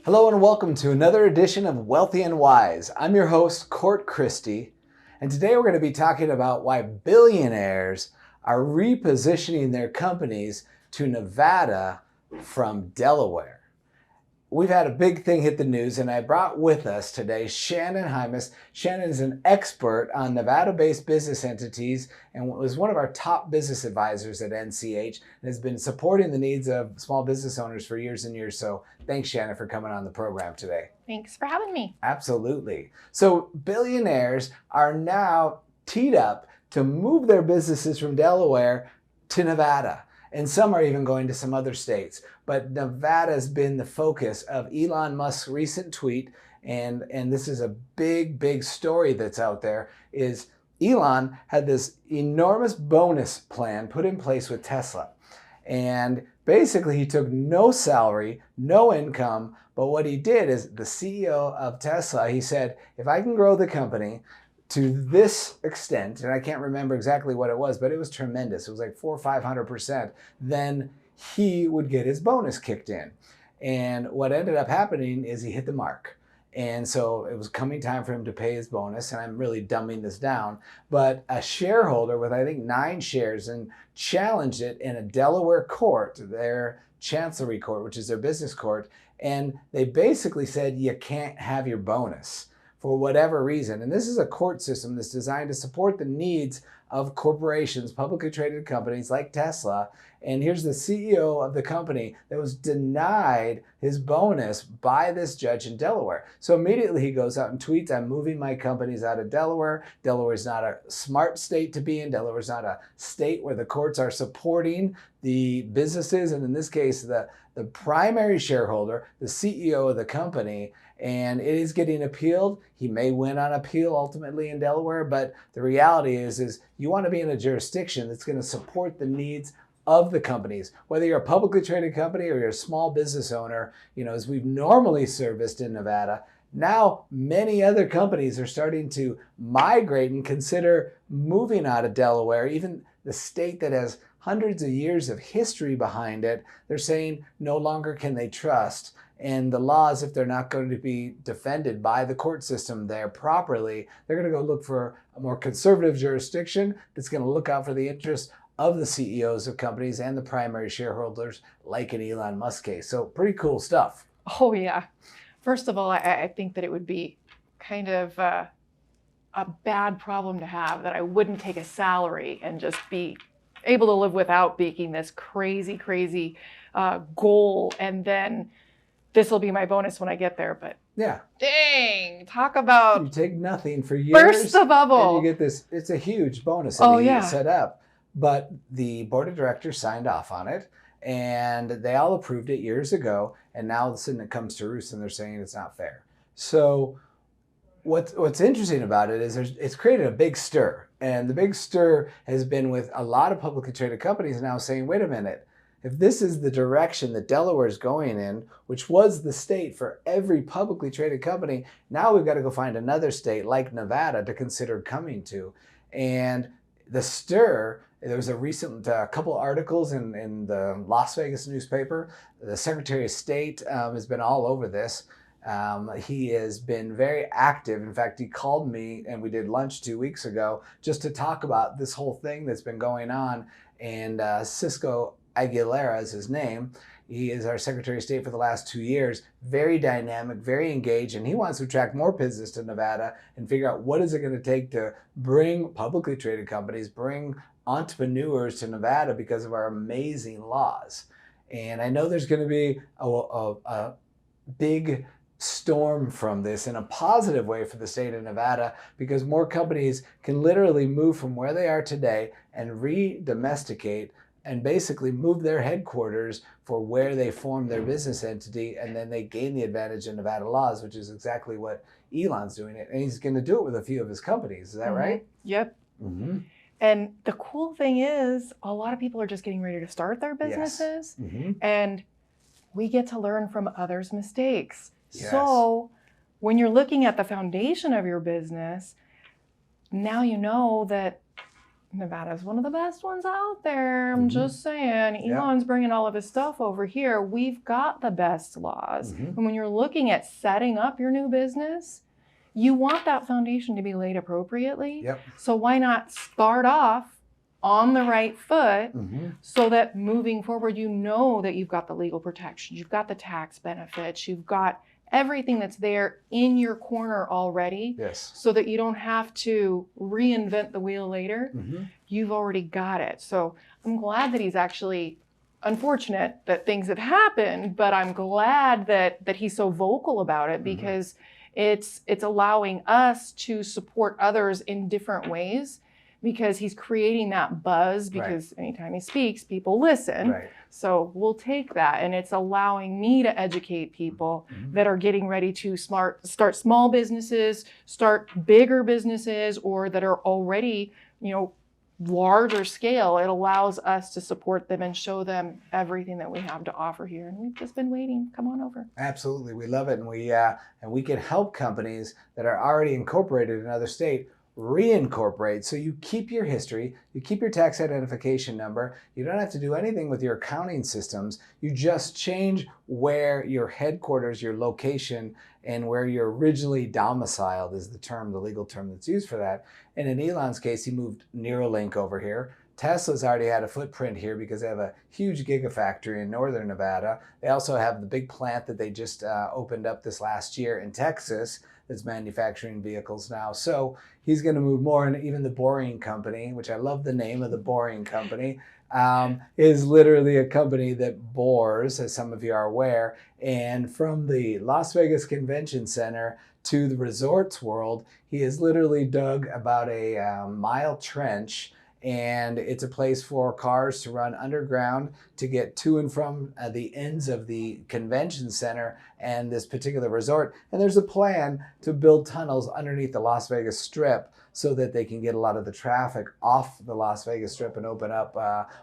Hello and welcome to another edition of Wealthy and Wise. I'm your host, Cort Christie, and today we're going to be talking about why billionaires are repositioning their companies to Nevada from Delaware. We've had a big thing hit the news, and I brought with us today Shannon Hymas. Shannon is an expert on Nevada-based business entities and was one of our top business advisors at NCH and has been supporting the needs of small business owners for years and years. So thanks, Shannon, for coming on the program today. Thanks for having me. Absolutely. So billionaires are now teed up to move their businesses from Delaware to Nevada. And some are even going to some other states. But Nevada has been the focus of Elon Musk's recent tweet. And this is a big story that's out there, is Elon had this enormous bonus plan put in place with Tesla. And basically he took no salary, no income. But what he did is the CEO of Tesla, he said, if I can grow the company to this extent, and I can't remember exactly what it was, but it was tremendous. It was like 400 or 500%. Then he would get his bonus kicked in. And what ended up happening is he hit the mark. And so it was coming time for him to pay his bonus. And I'm really dumbing this down. But a shareholder with, I think, 9 shares and challenged it in a Delaware court, their chancellery court, which is their business court. And they basically said, you can't have your bonus for whatever reason. And this is a court system that's designed to support the needs of corporations, publicly traded companies like Tesla. And here's the CEO of the company that was denied his bonus by this judge in Delaware. So immediately he goes out and tweets, I'm moving my companies out of Delaware. Delaware is not a smart state to be in. Delaware is not a state where the courts are supporting the businesses. And in this case, the primary shareholder, the CEO of the company, and it is getting appealed. He may win on appeal ultimately in Delaware, but the reality is you want to be in a jurisdiction that's going to support the needs of the companies. Whether you're a publicly traded company or you're a small business owner, as we've normally serviced in Nevada, now many other companies are starting to migrate and consider moving out of Delaware. Even the state that has hundreds of years of history behind it, they're saying no longer can they trust. And the laws, if they're not going to be defended by the court system there properly, they're going to go look for a more conservative jurisdiction that's going to look out for the interests of the CEOs of companies and the primary shareholders, like in Elon Musk case. So pretty cool stuff. Oh, yeah. First of all, I think that it would be kind of a bad problem to have, that I wouldn't take a salary and just be able to live without making this crazy goal, and then this will be my bonus when I get there. But yeah, dang, talk about you take nothing for years, burst the bubble, and you get this. It's a huge bonus that he yeah. set up. But the board of directors signed off on it, and they all approved it years ago. And now all of a sudden it comes to roost, and they're saying it's not fair. So what's interesting about it is it's created a big stir. And the big stir has been with a lot of publicly traded companies now saying, wait a minute, if this is the direction that Delaware is going in, which was the state for every publicly traded company, now we've got to go find another state like Nevada to consider coming to. And the stir, there was a recent couple articles in the Las Vegas newspaper. The Secretary of State has been all over this. He has been very active. In fact, he called me and we did lunch 2 weeks ago just to talk about this whole thing that's been going on. And Cisco Aguilera is his name. He is our Secretary of State for the last 2 years. Very dynamic, very engaged, and he wants to attract more business to Nevada and figure out what is it going to take to bring publicly traded companies, bring entrepreneurs to Nevada because of our amazing laws. And I know there's going to be a big storm from this in a positive way for the state of Nevada, because more companies can literally move from where they are today and re-domesticate and basically move their headquarters for where they form their business entity, and then they gain the advantage in Nevada laws, which is exactly what Elon's doing it. And he's going to do it with a few of his companies. Is that right? Yep. Mm-hmm. And the cool thing is, a lot of people are just getting ready to start their businesses, yes. Mm-hmm. and we get to learn from others' mistakes. Yes. So when you're looking at the foundation of your business, now you know that Nevada's one of the best ones out there. I'm just saying. Elon's bringing all of his stuff over here. We've got the best laws. And when you're looking at setting up your new business, you want that foundation to be laid appropriately. So why not start off on the right foot so that moving forward, you know that you've got the legal protections, you've got the tax benefits, you've got everything that's there in your corner already, so that you don't have to reinvent the wheel later. You've already got it. So I'm glad that he's actually, unfortunate that things have happened, but I'm glad that he's so vocal about it, because it's allowing us to support others in different ways, because he's creating that buzz, because anytime he speaks, people listen. So we'll take that, and it's allowing me to educate people that are getting ready to start small businesses, start bigger businesses, or that are already, larger scale. It allows us to support them and show them everything that we have to offer here. And we've just been waiting. Come on over. Absolutely. We love it. And we can help companies that are already incorporated in another state reincorporate. So you keep your history, you keep your tax identification number. You don't have to do anything with your accounting systems. You just change where your headquarters, your location, and where you're originally domiciled is the legal term that's used for that. And in Elon's case, he moved Neuralink over here. Tesla's already had a footprint here because they have a huge gigafactory in northern Nevada. They also have the big plant that they just opened up this last year in Texas that's manufacturing vehicles now. So he's going to move more. And even the Boring Company, which I love the name of the Boring Company, is literally a company that bores, as some of you are aware. And from the Las Vegas Convention Center to the resorts world, he has literally dug about a mile trench. And it's a place for cars to run underground to get to and from the ends of the convention center and this particular resort. And there's a plan to build tunnels underneath the Las Vegas Strip so that they can get a lot of the traffic off the Las Vegas Strip and open up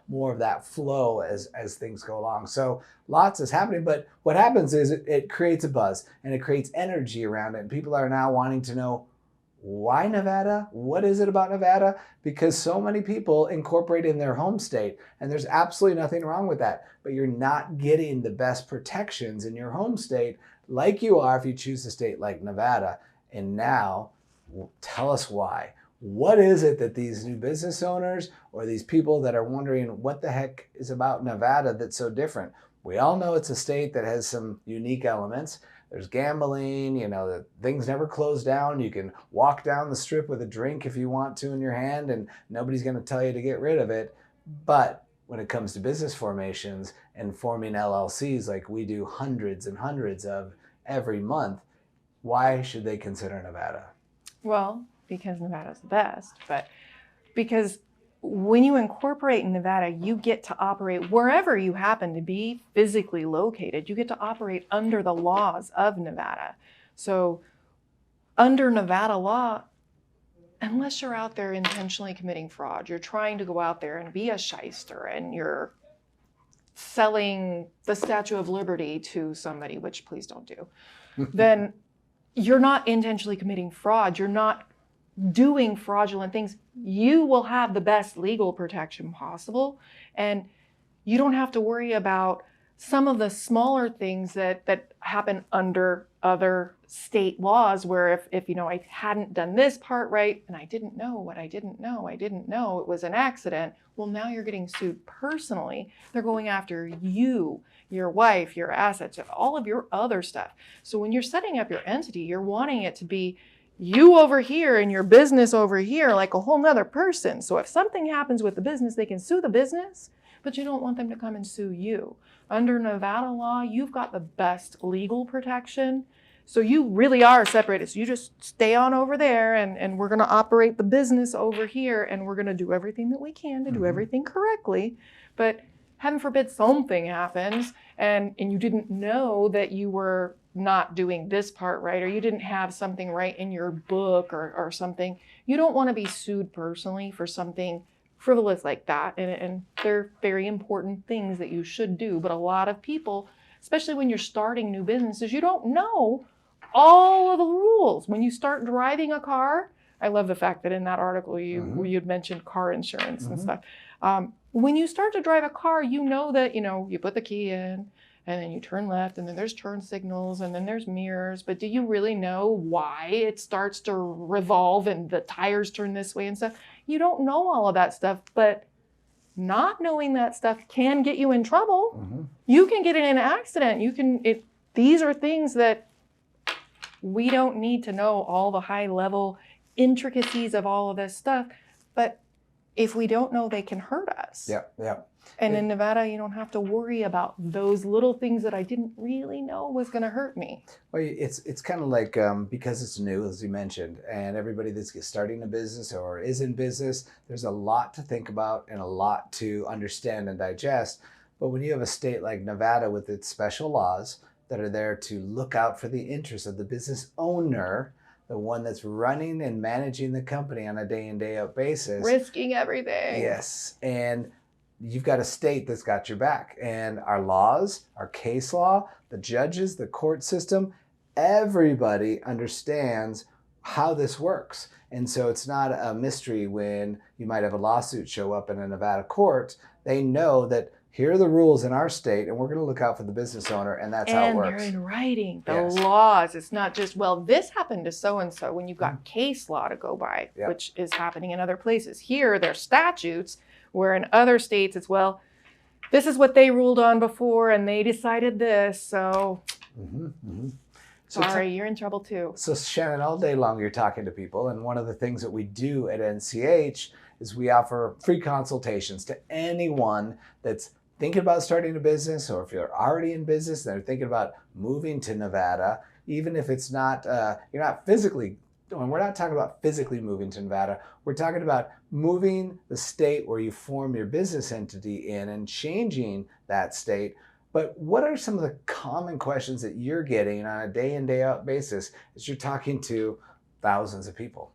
more of that flow as things go along. So lots is happening, but what happens is it creates a buzz and it creates energy around it. And people are now wanting to know, why Nevada? What is it about Nevada? Because so many people incorporate in their home state, and there's absolutely nothing wrong with that. But you're not getting the best protections in your home state like you are if you choose a state like Nevada. And now, tell us why. What is it that these new business owners or these people that are wondering what the heck is about Nevada that's so different? We all know it's a state that has some unique elements. There's gambling, the things never close down. You can walk down the strip with a drink if you want to in your hand, and nobody's going to tell you to get rid of it. But when it comes to business formations and forming LLCs like we do hundreds and hundreds of every month, why should they consider Nevada? Well, because Nevada's the best, but because when you incorporate in Nevada, you get to operate wherever you happen to be physically located. You get to operate under the laws of Nevada. So under Nevada law, unless you're out there intentionally committing fraud, you're trying to go out there and be a shyster and you're selling the Statue of Liberty to somebody, which please don't do, then you're not intentionally committing fraud. You're not doing fraudulent things. You will have the best legal protection possible, and you don't have to worry about some of the smaller things that happen under other state laws, where if I hadn't done this part right and I didn't know what I didn't know, it was an accident. Well, now you're getting sued personally. They're going after you, your wife, your assets, all of your other stuff. So when you're setting up your entity, you're wanting it to be you over here and your business over here, like a whole nother person. So if something happens with the business, they can sue the business, but you don't want them to come and sue you. Under Nevada law, you've got the best legal protection. So you really are separated. So you just stay on over there, and we're going to operate the business over here, and we're going to do everything that we can to do everything correctly. But heaven forbid something happens and you didn't know that you were not doing this part right, or you didn't have something right in your book or something. You don't want to be sued personally for something frivolous like that. And they're very important things that you should do. But a lot of people, especially when you're starting new businesses, you don't know all of the rules. When you start driving a car, I love the fact that in that article you'd mentioned car insurance and stuff. When you start to drive a car, you know that, you put the key in and then you turn left and then there's turn signals and then there's mirrors. But do you really know why it starts to revolve and the tires turn this way and stuff? You don't know all of that stuff, but not knowing that stuff can get you in trouble. You can get in an accident. These are things that we don't need to know all the high level intricacies of all of this stuff, but if we don't know, they can hurt us. Yeah. And in Nevada, you don't have to worry about those little things that I didn't really know was going to hurt me. Well, it's kind of like, because it's new, as you mentioned, and everybody that's starting a business or is in business, there's a lot to think about and a lot to understand and digest. But when you have a state like Nevada with its special laws that are there to look out for the interests of the business owner, the one that's running and managing the company on a day in, day out basis. Risking everything. Yes. And you've got a state that's got your back. And our laws, our case law, the judges, the court system, everybody understands how this works. And so it's not a mystery when you might have a lawsuit show up in a Nevada court. They know that here are the rules in our state, and we're going to look out for the business owner, and that's how it works. And they're in writing, the laws. It's not just, well, this happened to so-and-so when you've got case law to go by, which is happening in other places. Here, there's statutes, where in other states, it's, well, this is what they ruled on before, and they decided this, so sorry, you're in trouble too. So Shannon, all day long, you're talking to people, and one of the things that we do at NCH is we offer free consultations to anyone that's thinking about starting a business, or if you're already in business and they're thinking about moving to Nevada, even if it's not, you're not physically, we're not talking about physically moving to Nevada, we're talking about moving the state where you form your business entity in and changing that state. But what are some of the common questions that you're getting on a day in, day out basis as you're talking to thousands of people?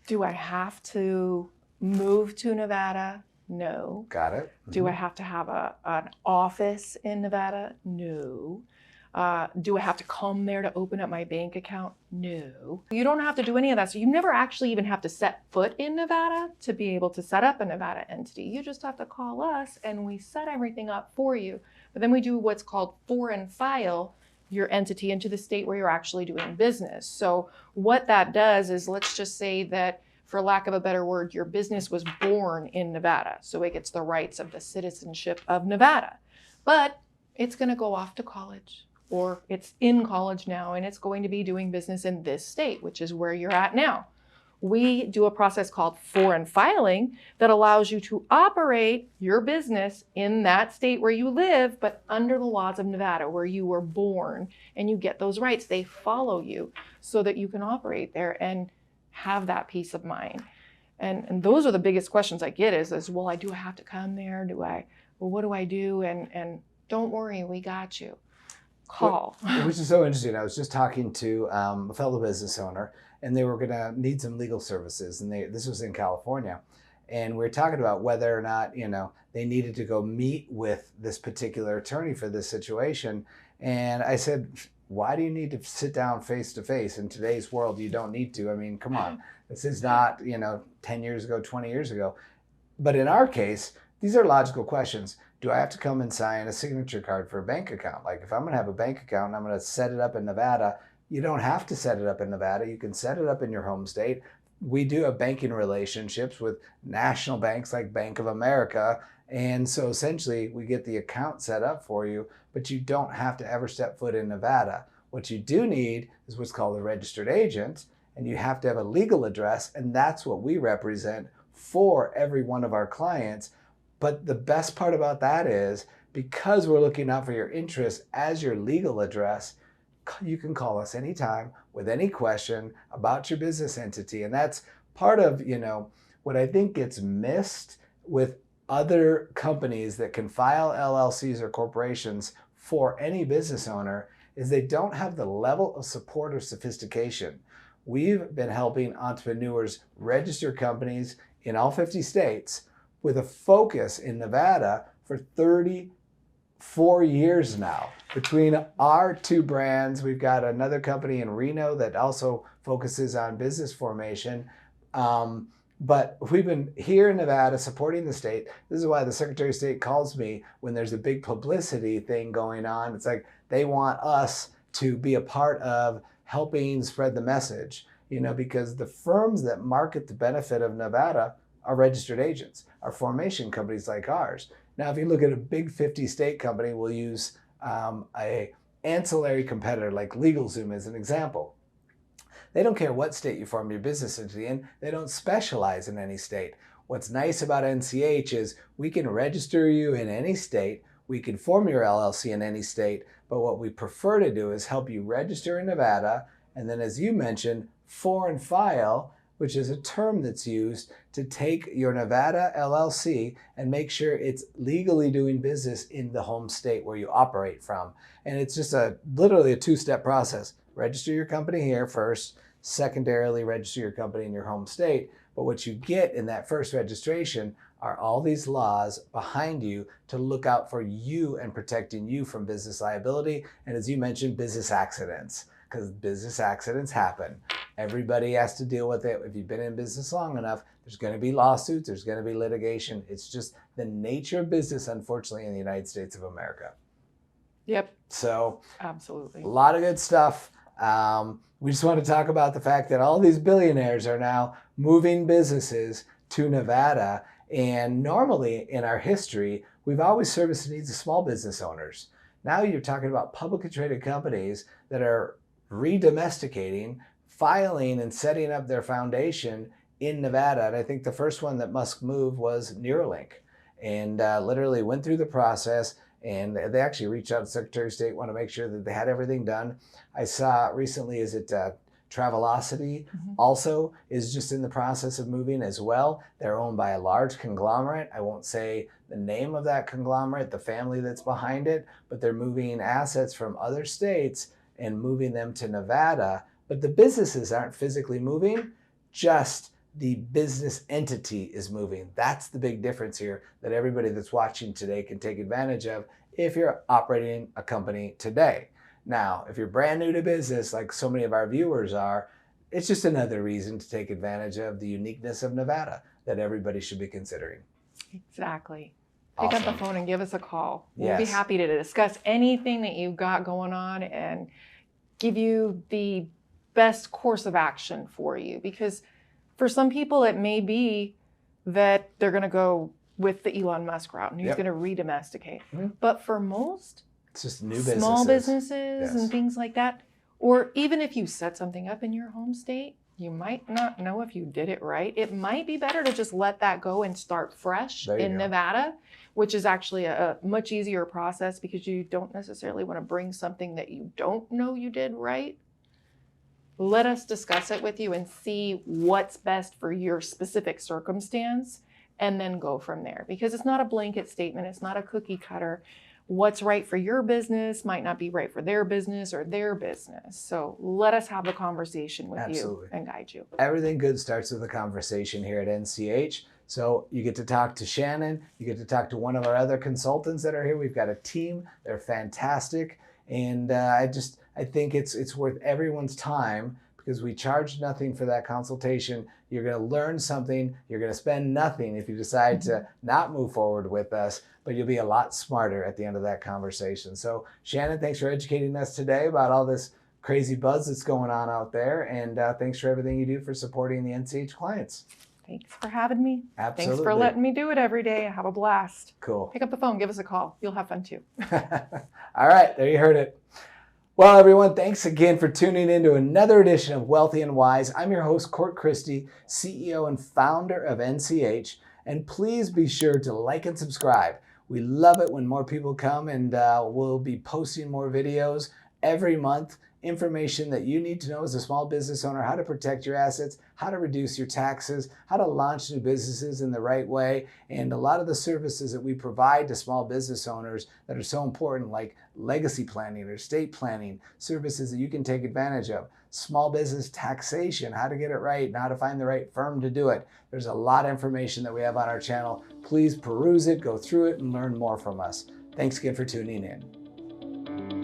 Do I have to move to Nevada? No. Got it. Do I have to have an office in Nevada? No. Do I have to come there to open up my bank account? No. You don't have to do any of that. So you never actually even have to set foot in Nevada to be able to set up a Nevada entity. You just have to call us and we set everything up for you. But then we do what's called foreign file your entity into the state where you're actually doing business. So what that does is, let's just say that, for lack of a better word, your business was born in Nevada. So it gets the rights of the citizenship of Nevada. But it's going to go off to college, or it's in college now and it's going to be doing business in this state, which is where you're at now. We do a process called foreign filing that allows you to operate your business in that state where you live, but under the laws of Nevada, where you were born, and you get those rights. They follow you so that you can operate there and have that peace of mind. And those are the biggest questions I get is, well, I have to come there? What do I do? And don't worry, we got you. Call. Which is so interesting. I was just talking to a fellow business owner, and they were going to need some legal services, and this was in California. And we were talking about whether or not, they needed to go meet with this particular attorney for this situation. And I said, why do you need to sit down face to face? In today's world, you don't need to. I mean, come on. This is not, 10 years ago, 20 years ago. But in our case, these are logical questions. Do I have to come and sign a signature card for a bank account? Like, if I'm going to have a bank account and I'm going to set it up in Nevada, you don't have to set it up in Nevada. You can set it up in your home state. We do have banking relationships with national banks like Bank of America. And so essentially we get the account set up for you, but you don't have to ever step foot in Nevada. What you do need is what's called a registered agent, and you have to have a legal address, and that's what we represent for every one of our clients. But the best part about that is, because we're looking out for your interests as your legal address, you can call us anytime with any question about your business entity. And that's part of, what I think gets missed with other companies that can file LLCs or corporations for any business owner, is they don't have the level of support or sophistication. We've been helping entrepreneurs register companies in all 50 states with a focus in Nevada for 34 years now. Between our two brands, we've got another company in Reno that also focuses on business formation. But we've been here in Nevada supporting the state. This is why the Secretary of State calls me when there's a big publicity thing going on. It's like they want us to be a part of helping spread the message, because the firms that market the benefit of Nevada are registered agents, are formation companies like ours. Now, if you look at a big 50 state company, we'll use a ancillary competitor like LegalZoom as an example. They don't care what state you form your business entity in. They don't specialize in any state. What's nice about NCH is we can register you in any state. We can form your LLC in any state. But what we prefer to do is help you register in Nevada. And then, as you mentioned, foreign file, which is a term that's used to take your Nevada LLC and make sure it's legally doing business in the home state where you operate from. And it's just literally a two-step process. Register your company here first, secondarily register your company in your home state. But what you get in that first registration are all these laws behind you to look out for you and protecting you from business liability. And as you mentioned, business accidents, because business accidents happen. Everybody has to deal with it. If you've been in business long enough, there's going to be lawsuits, there's going to be litigation. It's just the nature of business, unfortunately, in the United States of America. Yep. So absolutely. A lot of good stuff. We just want to talk about the fact that all these billionaires are now moving businesses to Nevada. And normally in our history, we've always serviced the needs of small business owners. Now you're talking about publicly traded companies that are redomesticating, filing and setting up their foundation in Nevada. And I think the first one that Musk moved was Neuralink, and literally went through the process. And they actually reached out to the Secretary of State, want to make sure that they had everything done. I saw recently, Travelocity also is just in the process of moving as well. They're owned by a large conglomerate. I won't say the name of that conglomerate, the family that's behind it, but they're moving assets from other states and moving them to Nevada. But the businesses aren't physically moving, just the business entity is moving. That's the big difference here that everybody that's watching today can take advantage of if you're operating a company today. Now, if you're brand new to business, like so many of our viewers are, it's just another reason to take advantage of the uniqueness of Nevada that everybody should be considering. Exactly. Pick Awesome. up the phone and give us a call. We'll Yes. be happy to discuss anything that you've got going on and give you the best course of action for you. Because for some people, it may be that they're going to go with the Elon Musk route and he's going to redomesticate. But for most It's just new businesses. small businesses Yes. and things like that, or even if you set something up in your home state, you might not know if you did it right. It might be better to just let that go and start fresh in Nevada, which is actually a much easier process because you don't necessarily want to bring something that you don't know you did right. Let us discuss it with you and see what's best for your specific circumstance and then go from there. Because it's not a blanket statement. It's not a cookie cutter. What's right for your business might not be right for their business or their business. So let us have a conversation with you and guide you. Everything good starts with a conversation here at NCH. So you get to talk to Shannon. You get to talk to one of our other consultants that are here. We've got a team. They're fantastic. And I think it's worth everyone's time because we charge nothing for that consultation. You're going to learn something. You're going to spend nothing if you decide to not move forward with us, but you'll be a lot smarter at the end of that conversation. So Shannon, thanks for educating us today about all this crazy buzz that's going on out there. And thanks for everything you do for supporting the NCH clients. Thanks for having me. Absolutely. Thanks for letting me do it every day. I have a blast. Cool. Pick up the phone, give us a call. You'll have fun too. All right, there you heard it. Well, everyone, thanks again for tuning in to another edition of Wealthy and Wise. I'm your host, Cort Christie, CEO and founder of NCH. And please be sure to like and subscribe. We love it when more people come, and we'll be posting more videos every month. Information that you need to know as a small business owner, how to protect your assets, how to reduce your taxes, how to launch new businesses in the right way, and a lot of the services that we provide to small business owners that are so important, like legacy planning or estate planning, services that you can take advantage of, small business taxation, how to get it right, and how to find the right firm to do it. There's a lot of information that we have on our channel. Please peruse it, go through it, and learn more from us. Thanks again for tuning in.